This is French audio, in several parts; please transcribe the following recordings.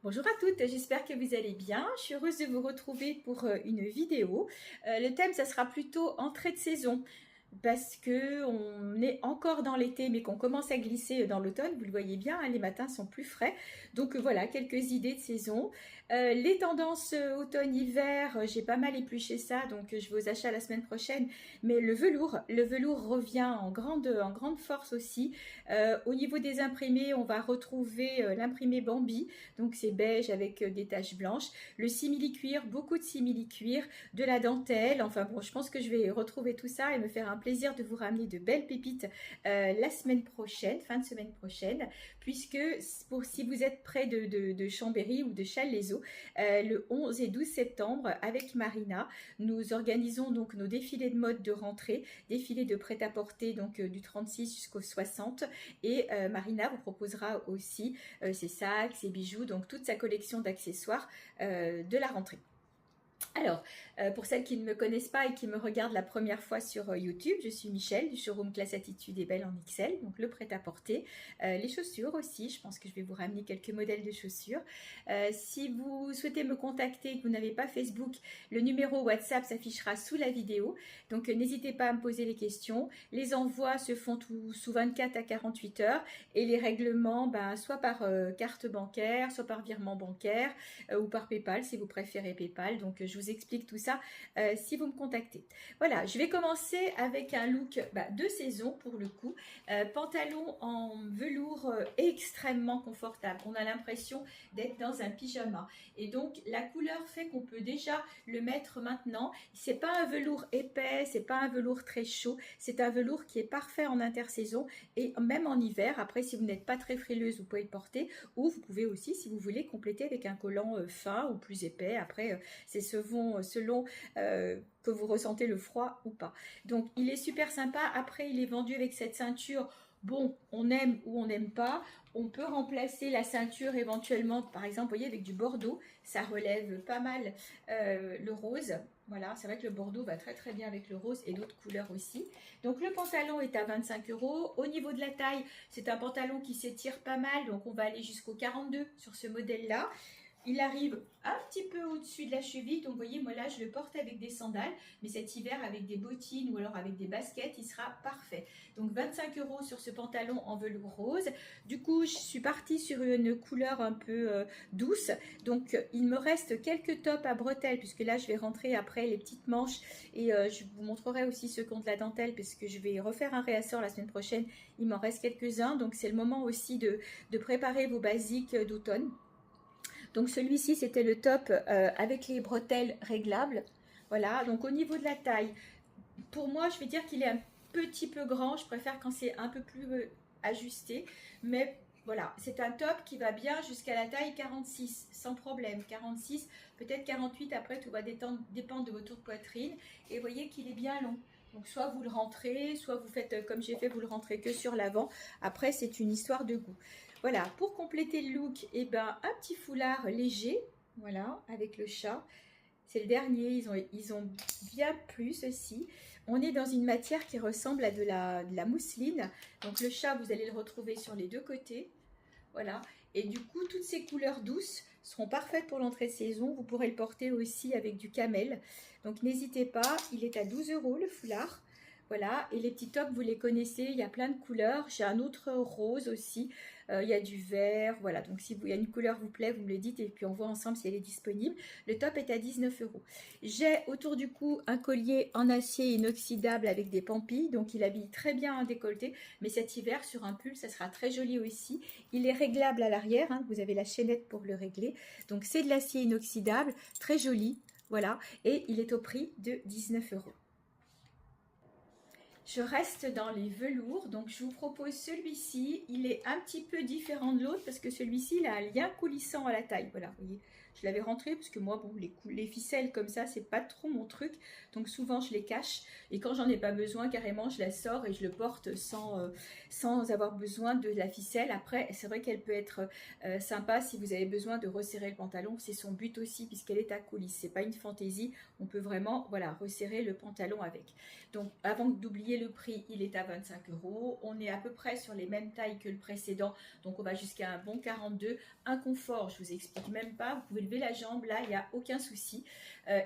Bonjour à toutes, j'espère que vous allez bien. Je suis heureuse de vous retrouver pour une vidéo. Le thème, ça sera plutôt entrée de saison parce que on est encore dans l'été mais qu'on commence à glisser dans l'automne. Vous le voyez bien, hein, les matins sont plus frais. Donc voilà, quelques idées de saison. Les tendances automne-hiver, j'ai pas mal épluché ça, donc je vais aux achats la semaine prochaine. Mais le velours revient en grande force aussi. Au niveau des imprimés, on va retrouver l'imprimé Bambi, donc c'est beige avec des taches blanches. Le simili-cuir, beaucoup de simili-cuir, de la dentelle. Enfin bon, je pense que je vais retrouver tout ça et me faire un plaisir de vous ramener de belles pépites la semaine prochaine, fin de semaine prochaine, puisque si vous êtes près de Chambéry ou de Challes-les-Eaux, le 11 et 12 septembre, avec Marina, nous organisons donc nos défilés de mode de rentrée, défilés de prêt-à-porter donc du 36 jusqu'au 60, et Marina vous proposera aussi ses sacs, ses bijoux, donc toute sa collection d'accessoires de la rentrée. Alors, pour celles qui ne me connaissent pas et qui me regardent la première fois sur YouTube, je suis Michel du showroom Classe Attitude et Belle en XL, donc le prêt-à-porter, les chaussures aussi, je pense que je vais vous ramener quelques modèles de chaussures. Si vous souhaitez me contacter et que vous n'avez pas Facebook, le numéro WhatsApp s'affichera sous la vidéo, donc n'hésitez pas à me poser les questions. Les envois se font sous 24 à 48 heures et les règlements, soit par carte bancaire, soit par virement bancaire ou par PayPal si vous préférez PayPal, donc je vous explique tout ça si vous me contactez. Voilà, je vais commencer avec un look de saison pour le coup. Pantalon en velours extrêmement confortable. On a l'impression d'être dans un pyjama. Et donc, la couleur fait qu'on peut déjà le mettre maintenant. C'est pas un velours épais, c'est pas un velours très chaud. C'est un velours qui est parfait en intersaison et même en hiver. Après, si vous n'êtes pas très frileuse, vous pouvez le porter. Ou vous pouvez aussi, si vous voulez, compléter avec un collant fin ou plus épais. Après, c'est selon que vous ressentez le froid ou pas. Donc il est super sympa. Après, il est vendu avec cette ceinture. Bon, on aime ou on n'aime pas. On peut remplacer la ceinture éventuellement, par exemple, vous voyez, avec du bordeaux. Ça relève pas mal le rose. Voilà, c'est vrai que le bordeaux va très très bien avec le rose et d'autres couleurs aussi. Donc le pantalon est à 25 €. Au niveau de la taille, c'est un pantalon qui s'étire pas mal. Donc on va aller jusqu'au 42 sur ce modèle-là. Il arrive un petit peu au-dessus de la cheville, donc vous voyez, moi là je le porte avec des sandales, mais cet hiver avec des bottines ou alors avec des baskets, il sera parfait. Donc 25 € sur ce pantalon en velours rose. Du coup, je suis partie sur une couleur un peu douce, donc il me reste quelques tops à bretelles, puisque là je vais rentrer après les petites manches et je vous montrerai aussi ceux qui ont de la dentelle, parce que je vais refaire un réassort la semaine prochaine, il m'en reste quelques-uns, donc c'est le moment aussi de préparer vos basiques d'automne. Donc celui-ci, c'était le top avec les bretelles réglables. Voilà, donc au niveau de la taille, pour moi, je vais dire qu'il est un petit peu grand. Je préfère quand c'est un peu plus ajusté. Mais voilà, c'est un top qui va bien jusqu'à la taille 46, sans problème. 46, peut-être 48, après tout va dépendre de votre poitrine. Et vous voyez qu'il est bien long. Donc soit vous le rentrez, soit vous faites comme j'ai fait, vous le rentrez que sur l'avant. Après, c'est une histoire de goût. Voilà, pour compléter le look, un petit foulard léger, voilà, avec le chat. C'est le dernier, ils ont bien plu ceci. On est dans une matière qui ressemble à de la mousseline. Donc le chat, vous allez le retrouver sur les deux côtés. Voilà. Et du coup, toutes ces couleurs douces seront parfaites pour l'entrée de saison. Vous pourrez le porter aussi avec du camel. Donc n'hésitez pas, il est à 12 € le foulard. Voilà, et les petits tops, vous les connaissez, il y a plein de couleurs. J'ai un autre rose aussi, il y a du vert, voilà. Donc si il y a une couleur qui vous plaît, vous me le dites et puis on voit ensemble si elle est disponible. Le top est à 19 €. J'ai autour du cou un collier en acier inoxydable avec des pampilles, donc il habille très bien un décolleté, mais cet hiver sur un pull, ça sera très joli aussi. Il est réglable à l'arrière, hein, vous avez la chaînette pour le régler. Donc c'est de l'acier inoxydable, très joli, voilà, et il est au prix de 19 €. Je reste dans les velours, donc je vous propose celui-ci. Il est un petit peu différent de l'autre parce que celui-ci, il a un lien coulissant à la taille. Voilà, vous voyez, je l'avais rentré parce que moi, bon, les ficelles comme ça, c'est pas trop mon truc. Donc souvent, je les cache. Et quand j'en ai pas besoin, carrément, je la sors et je le porte sans avoir besoin de la ficelle. Après, c'est vrai qu'elle peut être sympa si vous avez besoin de resserrer le pantalon. C'est son but aussi puisqu'elle est à coulisse. C'est pas une fantaisie. On peut vraiment, voilà, resserrer le pantalon avec. Donc, avant d'oublier le prix, il est à 25 €. On est à peu près sur les mêmes tailles que le précédent, donc on va jusqu'à un bon 42. Un confort, je vous explique même pas, vous pouvez lever la jambe, là il n'y a aucun souci.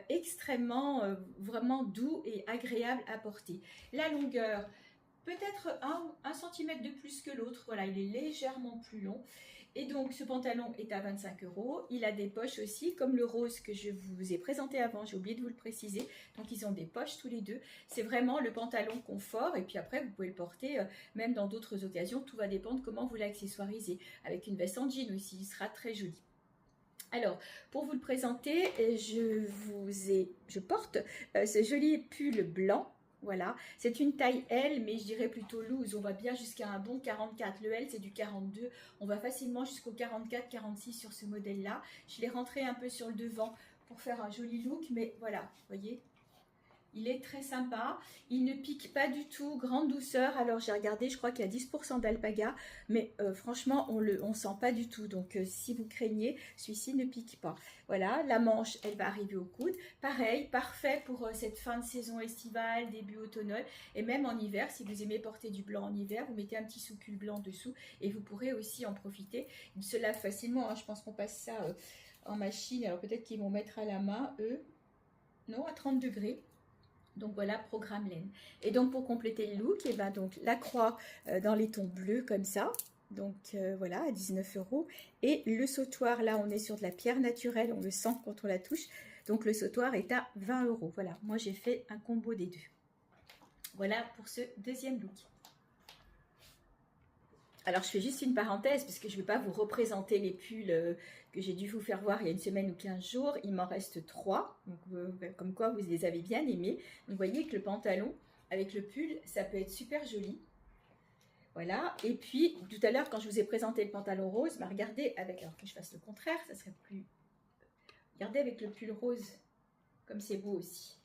Extrêmement, vraiment doux et agréable à porter. La longueur, peut-être un centimètre de plus que l'autre, voilà, il est légèrement plus long. Et donc ce pantalon est à 25 €. Il a des poches aussi, comme le rose que je vous ai présenté avant, j'ai oublié de vous le préciser. Donc ils ont des poches tous les deux. C'est vraiment le pantalon confort, et puis après vous pouvez le porter même dans d'autres occasions. Tout va dépendre comment vous l'accessoirisez. Avec une veste en jean aussi, il sera très joli. Alors, pour vous le présenter, je porte ce joli pull blanc. Voilà, c'est une taille L, mais je dirais plutôt loose. On va bien jusqu'à un bon 44. Le L, c'est du 42. On va facilement jusqu'au 44, 46 sur ce modèle-là. Je l'ai rentré un peu sur le devant pour faire un joli look, mais voilà, vous voyez, il est très sympa, il ne pique pas du tout, grande douceur. Alors j'ai regardé, je crois qu'il y a 10% d'alpaga, mais franchement on ne sent pas du tout. Donc si vous craignez, celui-ci ne pique pas. Voilà, la manche, elle va arriver au coude. Pareil, parfait pour cette fin de saison estivale, début automnal. Et même en hiver, si vous aimez porter du blanc en hiver, vous mettez un petit sous-pull blanc dessous et vous pourrez aussi en profiter. Il se lave facilement, hein. Je pense qu'on passe ça en machine. Alors peut-être qu'ils vont mettre à la main, eux. Non, à 30 degrés. Donc voilà, programme laine. Et donc pour compléter le look, et ben donc la croix dans les tons bleus comme ça. Donc voilà, à 19 €. Et le sautoir, là on est sur de la pierre naturelle, on le sent quand on la touche. Donc le sautoir est à 20 €. Voilà, moi j'ai fait un combo des deux. Voilà pour ce deuxième look. Alors je fais juste une parenthèse parce que je ne vais pas vous représenter les pulls que j'ai dû vous faire voir il y a une semaine ou 15 jours. Il m'en reste 3, donc, comme quoi vous les avez bien aimés. Donc vous voyez que le pantalon avec le pull, ça peut être super joli. Voilà, et puis tout à l'heure quand je vous ai présenté le pantalon rose, bah, regardez avec, alors que je fasse le contraire, ça serait plus... Regardez avec le pull rose, comme c'est beau aussi.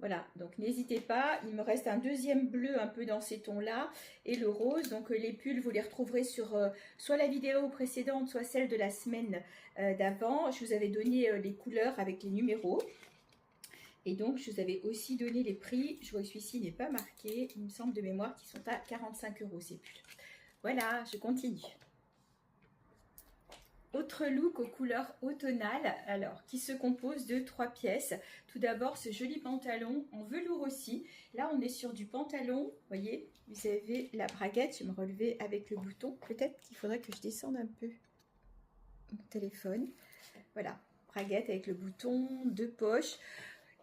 Voilà, donc n'hésitez pas, il me reste un deuxième bleu un peu dans ces tons-là et le rose. Donc les pulls, vous les retrouverez sur soit la vidéo précédente, soit celle de la semaine d'avant. Je vous avais donné les couleurs avec les numéros. Et donc, je vous avais aussi donné les prix. Je vois que celui-ci n'est pas marqué. Il me semble de mémoire qu'ils sont à 45 € ces pulls. Voilà, je continue. Autre look aux couleurs automnales, alors qui se compose de 3 pièces. Tout d'abord ce joli pantalon en velours aussi. Là on est sur du pantalon, vous voyez, vous avez la braguette, je vais me relever avec le bouton. Peut-être qu'il faudrait que je descende un peu mon téléphone. Voilà, braguette avec le bouton, 2 poches,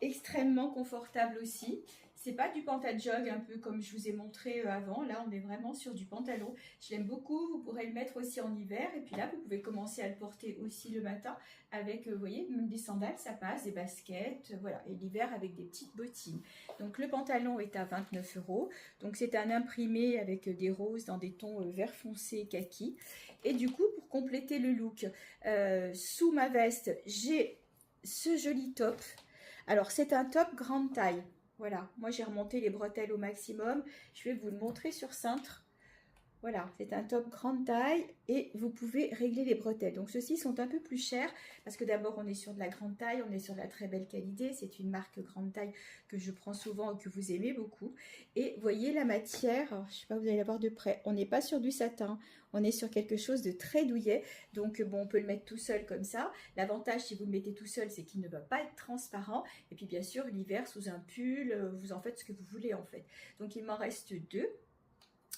extrêmement confortable aussi. C'est pas du pantajog un peu comme je vous ai montré avant. Là, on est vraiment sur du pantalon. Je l'aime beaucoup. Vous pourrez le mettre aussi en hiver. Et puis là, vous pouvez commencer à le porter aussi le matin avec, vous voyez, même des sandales, ça passe, des baskets, voilà. Et l'hiver avec des petites bottines. Donc le pantalon est à 29 €. Donc c'est un imprimé avec des roses dans des tons vert foncé kaki. Et du coup, pour compléter le look, sous ma veste, j'ai ce joli top. Alors c'est un top grande taille. Voilà, moi j'ai remonté les bretelles au maximum. Je vais vous le montrer sur cintre. Voilà, c'est un top grande taille et vous pouvez régler les bretelles. Donc ceux-ci sont un peu plus chers parce que d'abord on est sur de la grande taille, on est sur de la très belle qualité. C'est une marque grande taille que je prends souvent et que vous aimez beaucoup. Et voyez la matière, alors, je ne sais pas, vous allez la voir de près. On n'est pas sur du satin, on est sur quelque chose de très douillet. Donc bon, on peut le mettre tout seul comme ça. L'avantage si vous le mettez tout seul, c'est qu'il ne va pas être transparent. Et puis bien sûr, l'hiver sous un pull, vous en faites ce que vous voulez en fait. Donc il m'en reste 2.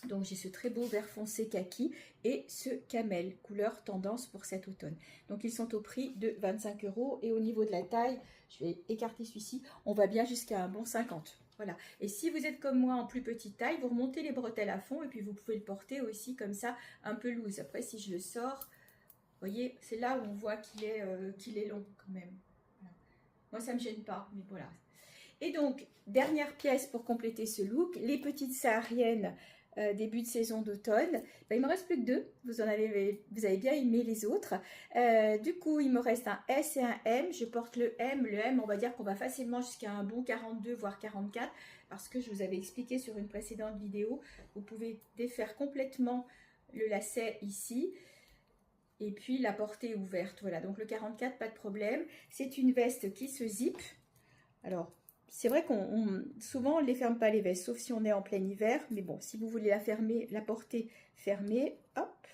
Donc j'ai ce très beau vert foncé kaki et ce camel, couleur tendance pour cet automne. Donc ils sont au prix de 25 € et au niveau de la taille, je vais écarter celui-ci, on va bien jusqu'à un bon 50. Voilà. Et si vous êtes comme moi en plus petite taille, vous remontez les bretelles à fond et puis vous pouvez le porter aussi comme ça, un peu loose. Après si je le sors, vous voyez, c'est là où on voit qu'il est long quand même. Voilà. Moi ça ne me gêne pas, mais voilà. Et donc, dernière pièce pour compléter ce look, les petites sahariennes début de saison d'automne. Ben, il me reste plus que 2. Vous avez bien aimé les autres. Du coup, il me reste un S et un M. Je porte le M. Le M, on va dire qu'on va facilement jusqu'à un bon 42, voire 44. Parce que je vous avais expliqué sur une précédente vidéo, vous pouvez défaire complètement le lacet ici. Et puis la portée est ouverte. Voilà, donc le 44, pas de problème. C'est une veste qui se zip. Alors, c'est vrai souvent on ne les ferme pas les vestes, sauf si on est en plein hiver. Mais bon, si vous voulez la fermer, la porter fermée, hop.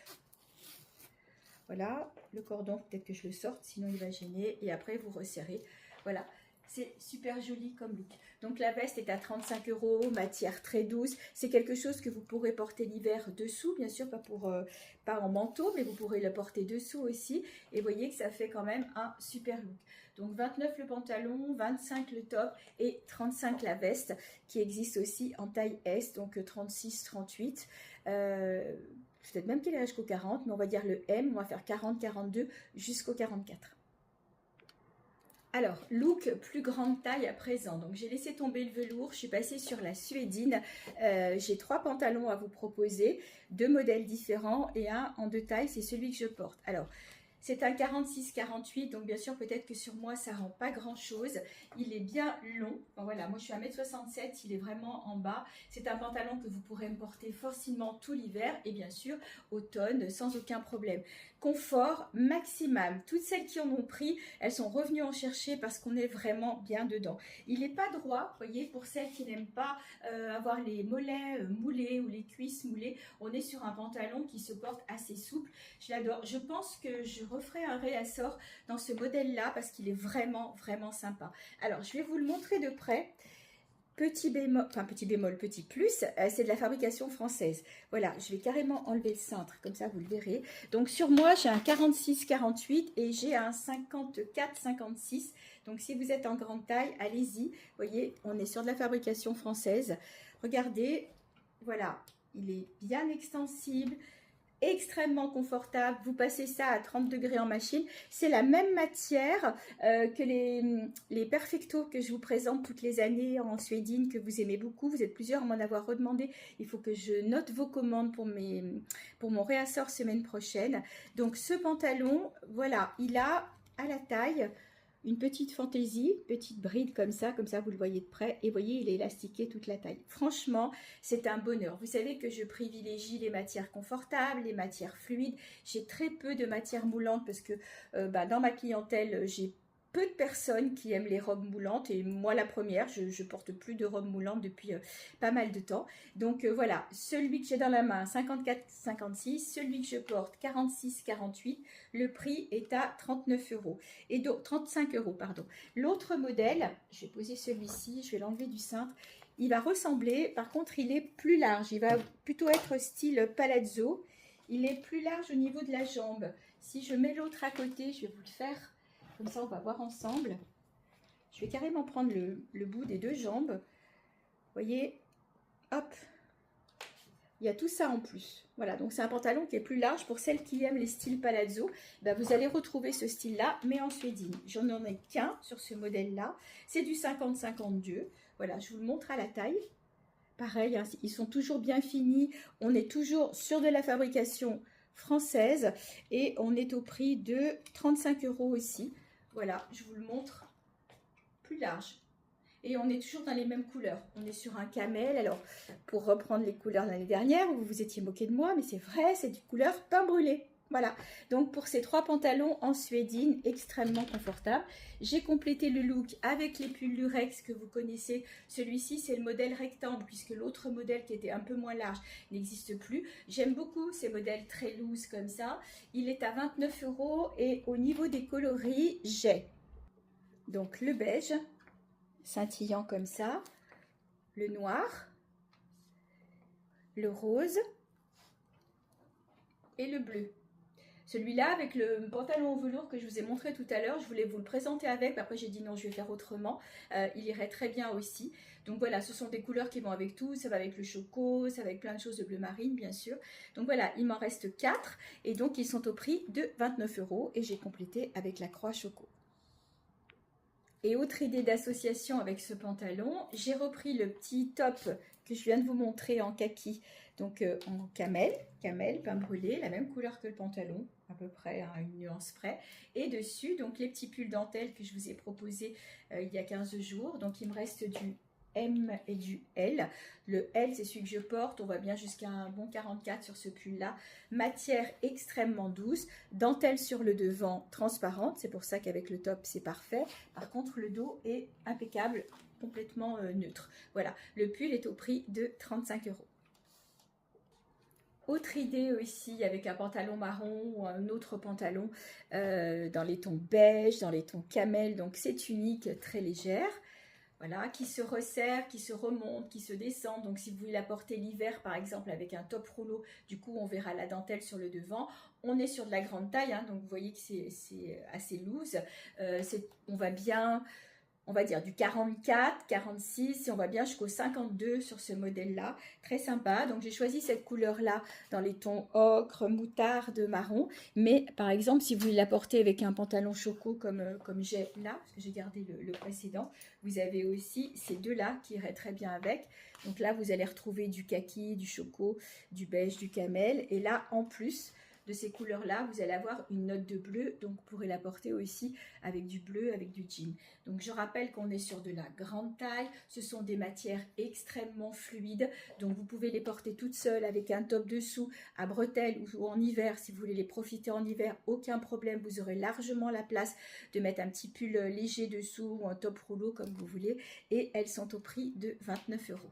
Voilà, le cordon, peut-être que je le sorte, sinon il va gêner. Et après, vous resserrez. Voilà, c'est super joli comme look. Donc la veste est à 35 €, matière très douce. C'est quelque chose que vous pourrez porter l'hiver dessous, bien sûr, pas en manteau, mais vous pourrez le porter dessous aussi. Et vous voyez que ça fait quand même un super look. Donc 29 le pantalon, 25 le top et 35 la veste, qui existe aussi en taille S, donc 36, 38. Peut-être même qu'elle ira jusqu'au 40, mais on va dire le M, on va faire 40, 42 jusqu'au 44. Alors, look plus grande taille à présent. Donc, j'ai laissé tomber le velours, je suis passée sur la suédine. J'ai 3 pantalons à vous proposer, 2 modèles différents et un en 2 tailles, c'est celui que je porte. Alors, c'est un 46-48, donc bien sûr, peut-être que sur moi, ça rend pas grand-chose. Il est bien long. Enfin, voilà, moi, je suis 1m67, il est vraiment en bas. C'est un pantalon que vous pourrez me porter facilement tout l'hiver et bien sûr, automne, sans aucun problème. Confort maximal. Toutes celles qui en ont pris, elles sont revenues en chercher parce qu'on est vraiment bien dedans. Il n'est pas droit, vous voyez, pour celles qui n'aiment pas avoir les mollets moulés ou les cuisses moulées. On est sur un pantalon qui se porte assez souple. Je l'adore. Je pense que je referai un réassort dans ce modèle-là parce qu'il est vraiment, vraiment sympa. Alors, je vais vous le montrer de près. Petit bémol, enfin petit plus, c'est de la fabrication française. Voilà, je vais carrément enlever le cintre, comme ça vous le verrez. Donc sur moi, j'ai un 46-48 et j'ai un 54-56. Donc si vous êtes en grande taille, allez-y. Vous voyez, on est sur de la fabrication française. Regardez, voilà, il est bien extensible, extrêmement confortable. Vous passez ça à 30 degrés en machine. C'est la même matière que les Perfecto que je vous présente toutes les années en suédine, que vous aimez beaucoup. Vous êtes plusieurs à m'en avoir redemandé. Il faut que je note vos commandes pour mon réassort semaine prochaine. Donc ce pantalon, voilà, il a à la taille une petite fantaisie, petite bride comme ça vous le voyez de près, et vous voyez, il est élastiqué toute la taille. Franchement, c'est un bonheur. Vous savez que je privilégie les matières confortables, les matières fluides. J'ai très peu de matières moulantes parce que dans ma clientèle, j'ai peu de personnes qui aiment les robes moulantes et moi la première, je porte plus de robes moulantes depuis pas mal de temps. Donc voilà, celui que j'ai dans la main 54-56, celui que je porte 46-48, le prix est à 39 €. Et donc 35 € pardon. L'autre modèle, je vais poser celui-ci, je vais l'enlever du cintre. Il va ressembler, par contre il est plus large, il va plutôt être style palazzo. Il est plus large au niveau de la jambe. Si je mets l'autre à côté, je vais vous le faire. Comme ça, on va voir ensemble. Je vais carrément prendre le bout des 2 jambes. Vous voyez, hop, il y a tout ça en plus. Voilà, donc c'est un pantalon qui est plus large. Pour celles qui aiment les styles palazzo, vous allez retrouver ce style-là, mais en suédine. J'en ai qu'un sur ce modèle-là. C'est du 50-52. Voilà, je vous le montre à la taille. Pareil, hein, ils sont toujours bien finis. On est toujours sur de la fabrication française et on est au prix de 35 € aussi. Voilà, je vous le montre plus large. Et on est toujours dans les mêmes couleurs. On est sur un camel. Alors, pour reprendre les couleurs de l'année dernière, vous vous étiez moqué de moi, mais c'est vrai, c'est des couleurs pain brûlé. Voilà, donc pour ces 3 pantalons en suédine, extrêmement confortable. J'ai complété le look avec les pulls lurex que vous connaissez. Celui-ci, c'est le modèle rectangle, puisque l'autre modèle qui était un peu moins large n'existe plus. J'aime beaucoup ces modèles très loose comme ça. Il est à 29 € et au niveau des coloris, j'ai donc le beige, scintillant comme ça, le noir, le rose et le bleu. Celui-là, avec le pantalon au velours que je vous ai montré tout à l'heure, je voulais vous le présenter avec, mais après j'ai dit non, je vais faire autrement. Il irait très bien aussi. Donc voilà, ce sont des couleurs qui vont avec tout. Ça va avec le choco, ça va avec plein de choses de bleu marine, bien sûr. Donc voilà, il m'en reste 4 et donc ils sont au prix de 29 € et j'ai complété avec la croix choco. Et autre idée d'association avec ce pantalon, j'ai repris le petit top que je viens de vous montrer en kaki, donc en camel, pain brûlé, la même couleur que le pantalon, à peu près, hein, une nuance près. Et dessus, donc les petits pulls dentelle que je vous ai proposés il y a 15 jours. Donc il me reste du M et du L. Le L, c'est celui que je porte. On va bien jusqu'à un bon 44 sur ce pull-là. Matière extrêmement douce. Dentelle sur le devant, transparente. C'est pour ça qu'avec le top, c'est parfait. Par contre, le dos est impeccable. complètement neutre. Voilà, le pull est au prix de 35 euros. Autre idée aussi avec un pantalon marron ou un autre pantalon dans les tons beige, dans les tons camel, donc c'est unique, très légère. Voilà, qui se resserre, qui se remonte, qui se descend. Donc si vous voulez la porter l'hiver par exemple avec un top rouleau, du coup on verra la dentelle sur le devant. On est sur de la grande taille, hein, donc vous voyez que c'est assez loose. On va bien, on va dire du 44, 46, et on va bien jusqu'au 52 sur ce modèle-là. Très sympa. Donc j'ai choisi cette couleur-là dans les tons ocre, moutarde, marron. Mais par exemple, si vous voulez la porter avec un pantalon choco comme j'ai là, parce que j'ai gardé le précédent, vous avez aussi ces deux-là qui iraient très bien avec. Donc là, vous allez retrouver du kaki, du choco, du beige, du camel. Et là, en plus de ces couleurs-là, vous allez avoir une note de bleu, donc vous pourrez la porter aussi avec du bleu, avec du jean. Donc je rappelle qu'on est sur de la grande taille, ce sont des matières extrêmement fluides, donc vous pouvez les porter toutes seules avec un top dessous, à bretelles ou en hiver, si vous voulez les profiter en hiver, aucun problème, vous aurez largement la place de mettre un petit pull léger dessous ou un top rouleau comme vous voulez, et elles sont au prix de 29 euros.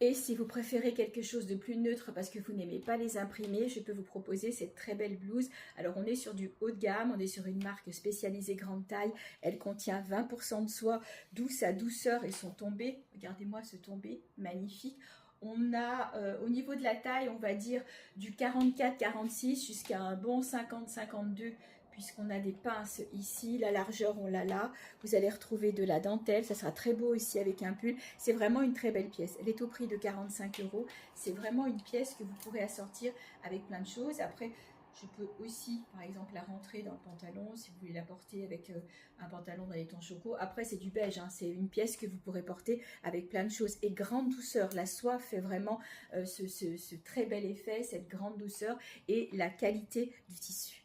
Et si vous préférez quelque chose de plus neutre parce que vous n'aimez pas les imprimés, je peux vous proposer cette très belle blouse. Alors on est sur du haut de gamme, on est sur une marque spécialisée grande taille. Elle contient 20% de soie, d'où sa douceur et son tombé. Regardez-moi ce tombé, magnifique. On a au niveau de la taille, on va dire du 44-46 jusqu'à un bon 50-52 puisqu'on a des pinces ici, la largeur on l'a là, vous allez retrouver de la dentelle, ça sera très beau ici avec un pull, c'est vraiment une très belle pièce, elle est au prix de 45 euros, c'est vraiment une pièce que vous pourrez assortir avec plein de choses. Après je peux aussi par exemple la rentrer dans le pantalon si vous voulez la porter avec un pantalon dans les tons chocos. Après c'est du beige, hein. C'est une pièce que vous pourrez porter avec plein de choses et grande douceur, la soie fait vraiment ce très bel effet, cette grande douceur et la qualité du tissu.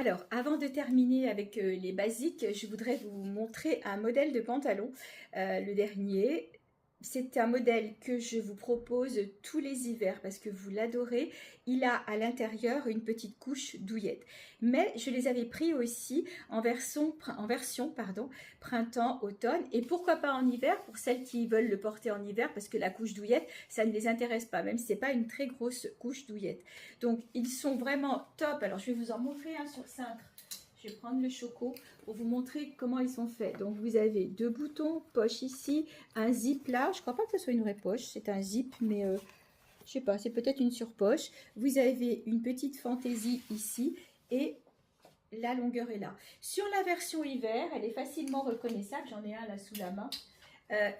Alors, avant de terminer avec les basiques, je voudrais vous montrer un modèle de pantalon, le dernier. C'est un modèle que je vous propose tous les hivers parce que vous l'adorez. Il a à l'intérieur une petite couche douillette. Mais je les avais pris aussi en version printemps-automne. Et pourquoi pas en hiver pour celles qui veulent le porter en hiver parce que la couche douillette, ça ne les intéresse pas, même si ce n'est pas une très grosse couche douillette. Donc, ils sont vraiment top. Alors, je vais vous en montrer un sur cintre. Je vais prendre le choco pour vous montrer comment ils sont faits. Donc, vous avez deux boutons, poche ici, un zip là. Je ne crois pas que ce soit une vraie poche, c'est un zip, mais je ne sais pas, c'est peut-être une surpoche. Vous avez une petite fantaisie ici et la longueur est là. Sur la version hiver, elle est facilement reconnaissable. J'en ai un là sous la main.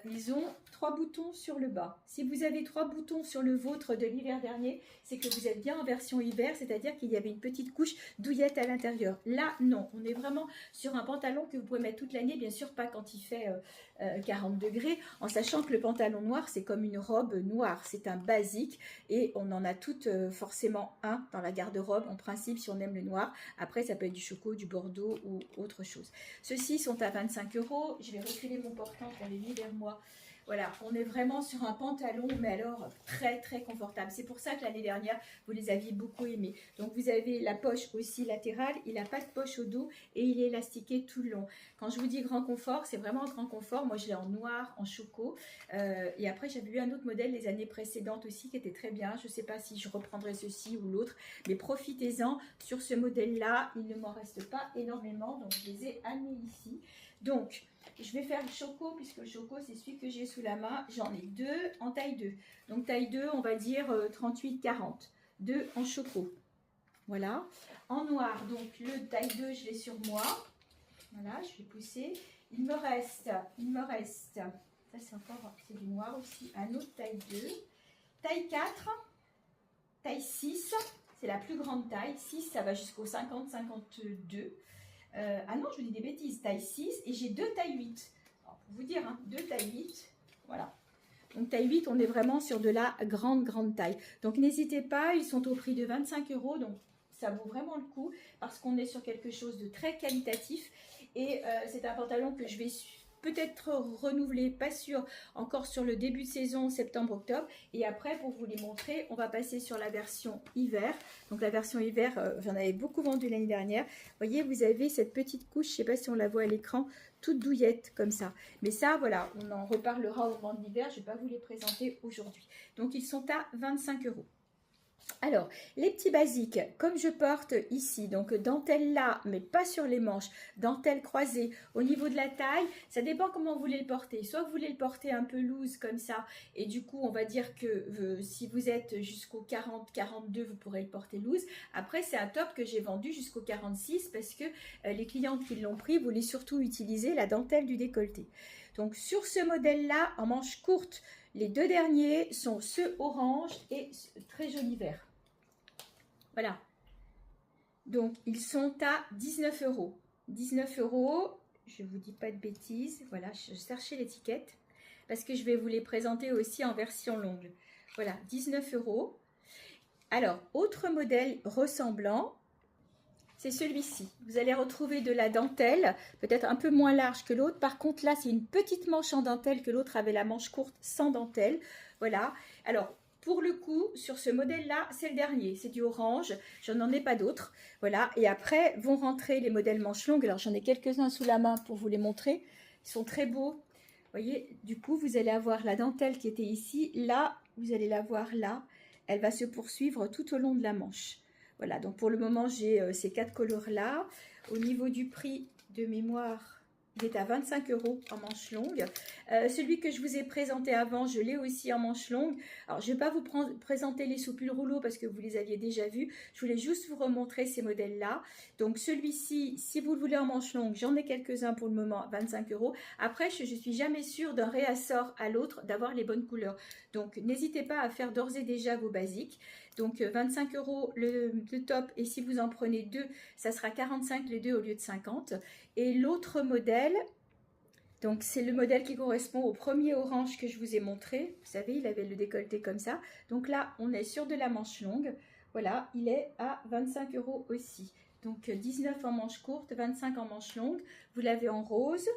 Ils ont 3 boutons sur le bas. Si vous avez 3 boutons sur le vôtre de l'hiver dernier, c'est que vous êtes bien en version hiver, c'est-à-dire qu'il y avait une petite couche douillette à l'intérieur. Là, non, on est vraiment sur un pantalon que vous pouvez mettre toute l'année, bien sûr pas quand il fait 40 degrés, en sachant que le pantalon noir, c'est comme une robe noire, c'est un basique et on en a toutes forcément un dans la garde-robe, en principe, si on aime le noir. Après, ça peut être du choco, du bordeaux ou autre chose. Ceux-ci sont à 25 euros. Je vais reculer mon portant pour les mis vers moi. Voilà, on est vraiment sur un pantalon, mais alors très très confortable. C'est pour ça que l'année dernière, vous les aviez beaucoup aimés. Donc vous avez la poche aussi latérale, il n'a pas de poche au dos et il est élastiqué tout le long. Quand je vous dis grand confort, c'est vraiment un grand confort. Moi je l'ai en noir, en choco. Et après j'avais eu un autre modèle les années précédentes aussi qui était très bien. Je ne sais pas si je reprendrai ceci ou l'autre, mais profitez-en. Sur ce modèle-là, il ne m'en reste pas énormément, donc je les ai amenés ici. Donc, je vais faire le choco, puisque le choco, c'est celui que j'ai sous la main. J'en ai deux en taille 2. Donc, taille 2, on va dire 38-40. Deux en choco. Voilà. En noir, donc le taille 2, je l'ai sur moi. Voilà, je vais pousser. Il me reste, ça c'est du noir aussi, un autre taille 2. Taille 4, taille 6, c'est la plus grande taille. 6, ça va jusqu'au 50-52. Ah non, je vous dis des bêtises, taille 6 et j'ai deux taille 8. Alors, pour vous dire, hein, deux taille 8, voilà. Donc taille 8, on est vraiment sur de la grande taille. Donc n'hésitez pas, ils sont au prix de 25 euros, donc ça vaut vraiment le coup parce qu'on est sur quelque chose de très qualitatif. Et c'est un pantalon que je vais peut-être renouvelé, pas sûr, encore sur le début de saison, septembre-octobre. Et après, pour vous les montrer, on va passer sur la version hiver. Donc la version hiver, j'en avais beaucoup vendu l'année dernière. Vous voyez, vous avez cette petite couche, je ne sais pas si on la voit à l'écran, toute douillette comme ça. Mais ça, voilà, on en reparlera au moment de l'hiver. Je ne vais pas vous les présenter aujourd'hui. Donc ils sont à 25 €. Alors, les petits basiques, comme je porte ici, donc dentelle là, mais pas sur les manches, dentelle croisée. Au niveau de la taille, ça dépend comment vous voulez le porter. Soit vous voulez le porter un peu loose comme ça, et du coup, on va dire que si vous êtes jusqu'au 40, 42, vous pourrez le porter loose. Après, c'est un top que j'ai vendu jusqu'au 46 parce que les clientes qui l'ont pris voulaient surtout utiliser la dentelle du décolleté. Donc, sur ce modèle-là, en manche courte, les deux derniers sont ceux orange et très joli vert. Voilà. Donc, ils sont à 19 €. 19 €, je ne vous dis pas de bêtises. Voilà, je cherchais l'étiquette parce que je vais vous les présenter aussi en version longue. Voilà, 19 €. Alors, autre modèle ressemblant, c'est celui-ci. Vous allez retrouver de la dentelle, peut-être un peu moins large que l'autre. Par contre, là, c'est une petite manche en dentelle que l'autre avait la manche courte sans dentelle. Voilà. Alors, pour le coup, sur ce modèle-là, c'est le dernier. C'est du orange. Je n'en ai pas d'autres. Voilà. Et après, vont rentrer les modèles manches longues. Alors, j'en ai quelques-uns sous la main pour vous les montrer. Ils sont très beaux. Vous voyez, du coup, vous allez avoir la dentelle qui était ici. Là, vous allez la voir là. Elle va se poursuivre tout au long de la manche. Voilà, donc pour le moment, j'ai ces 4 couleurs-là. Au niveau du prix de mémoire, il est à 25 € en manche longue. Celui que je vous ai présenté avant, je l'ai aussi en manche longue. Alors, je ne vais pas vous présenter les soupules rouleaux parce que vous les aviez déjà vus. Je voulais juste vous remontrer ces modèles-là. Donc, celui-ci, si vous le voulez en manche longue, j'en ai quelques-uns pour le moment, 25 €. Après, je ne suis jamais sûre d'un réassort à l'autre d'avoir les bonnes couleurs. Donc, n'hésitez pas à faire d'ores et déjà vos basiques. Donc 25 € le top, et si vous en prenez deux, ça sera 45 les deux au lieu de 50. Et l'autre modèle, donc c'est le modèle qui correspond au premier orange que je vous ai montré. Vous savez, il avait le décolleté comme ça. Donc là, on est sur de la manche longue. Voilà, il est à 25 € aussi. Donc 19 en manche courte, 25 en manche longue. Vous l'avez en rose,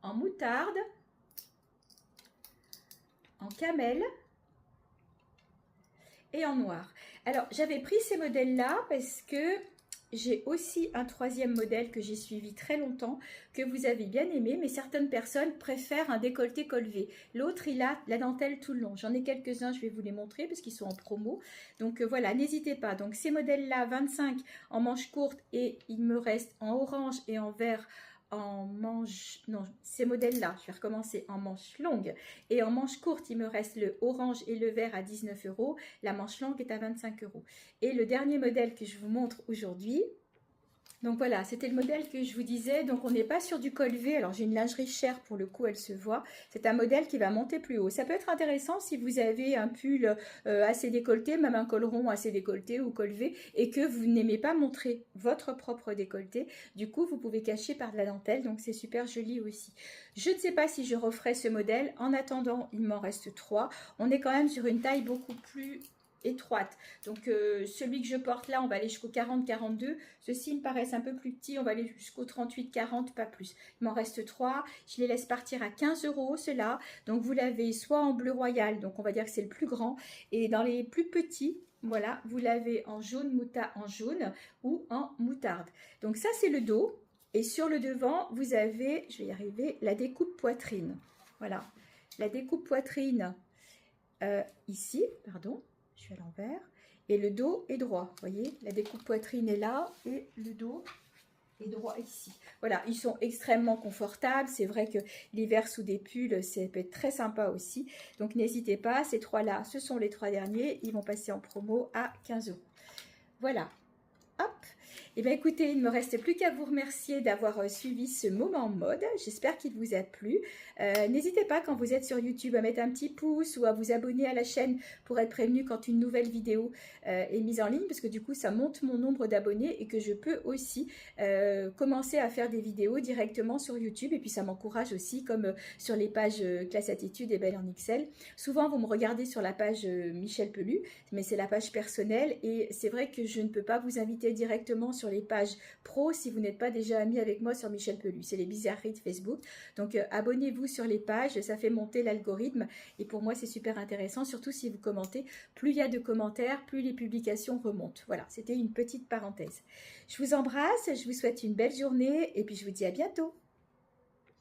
en moutarde, en camel et en noir. Alors, j'avais pris ces modèles-là parce que j'ai aussi un troisième modèle que j'ai suivi très longtemps, que vous avez bien aimé, mais certaines personnes préfèrent un décolleté col V. L'autre, il a la dentelle tout le long. J'en ai quelques-uns, je vais vous les montrer parce qu'ils sont en promo. Donc voilà, n'hésitez pas. Donc ces modèles-là, 25 en manche courte, et il me reste en orange et en vert en manche, non, ces modèles-là, je vais recommencer, en manche longue, et en manche courte, il me reste le orange et le vert à 19 €, la manche longue est à 25 €. Et le dernier modèle que je vous montre aujourd'hui, donc voilà, c'était le modèle que je vous disais. Donc on n'est pas sur du col V. Alors j'ai une lingerie chère pour le coup, elle se voit. C'est un modèle qui va monter plus haut. Ça peut être intéressant si vous avez un pull assez décolleté, même un col rond assez décolleté ou col V, et que vous n'aimez pas montrer votre propre décolleté. Du coup, vous pouvez cacher par de la dentelle. Donc c'est super joli aussi. Je ne sais pas si je referai ce modèle. En attendant, il m'en reste 3. On est quand même sur une taille beaucoup plus étroite. Donc celui que je porte là, on va aller jusqu'au 40-42. Ceux-ci me paraissent un peu plus petits, on va aller jusqu'au 38-40, pas plus. Il m'en reste 3. Je les laisse partir à 15 € ceux-là. Donc vous l'avez soit en bleu royal, donc on va dire que c'est le plus grand, et dans les plus petits, voilà, vous l'avez en jaune ou en moutarde. Donc ça, c'est le dos. Et sur le devant, vous avez, je vais y arriver, la découpe poitrine. Voilà, la découpe poitrine ici, pardon. Je suis à l'envers, et le dos est droit. Vous voyez, la découpe poitrine est là et le dos est droit ici. Voilà, ils sont extrêmement confortables. C'est vrai que l'hiver sous des pulls, ça peut être très sympa aussi. Donc n'hésitez pas, ces trois-là, ce sont les 3 derniers. Ils vont passer en promo à 15 €. Voilà. Hop. Et bien écoutez, il ne me reste plus qu'à vous remercier d'avoir suivi ce moment mode. J'espère qu'il vous a plu. N'hésitez pas quand vous êtes sur YouTube à mettre un petit pouce ou à vous abonner à la chaîne pour être prévenu quand une nouvelle vidéo est mise en ligne, parce que du coup ça monte mon nombre d'abonnés et que je peux aussi commencer à faire des vidéos directement sur YouTube, et puis ça m'encourage aussi, comme sur les pages Classe Attitude et Belle en XL. Souvent vous me regardez sur la page Michel Pelu, mais c'est la page personnelle, et c'est vrai que je ne peux pas vous inviter directement sur les pages pro si vous n'êtes pas déjà ami avec moi sur Michel Pelu. C'est les bizarreries de Facebook. Donc, abonnez-vous sur les pages, ça fait monter l'algorithme. Et pour moi, c'est super intéressant, surtout si vous commentez. Plus il y a de commentaires, plus les publications remontent. Voilà, c'était une petite parenthèse. Je vous embrasse, je vous souhaite une belle journée et puis je vous dis à bientôt.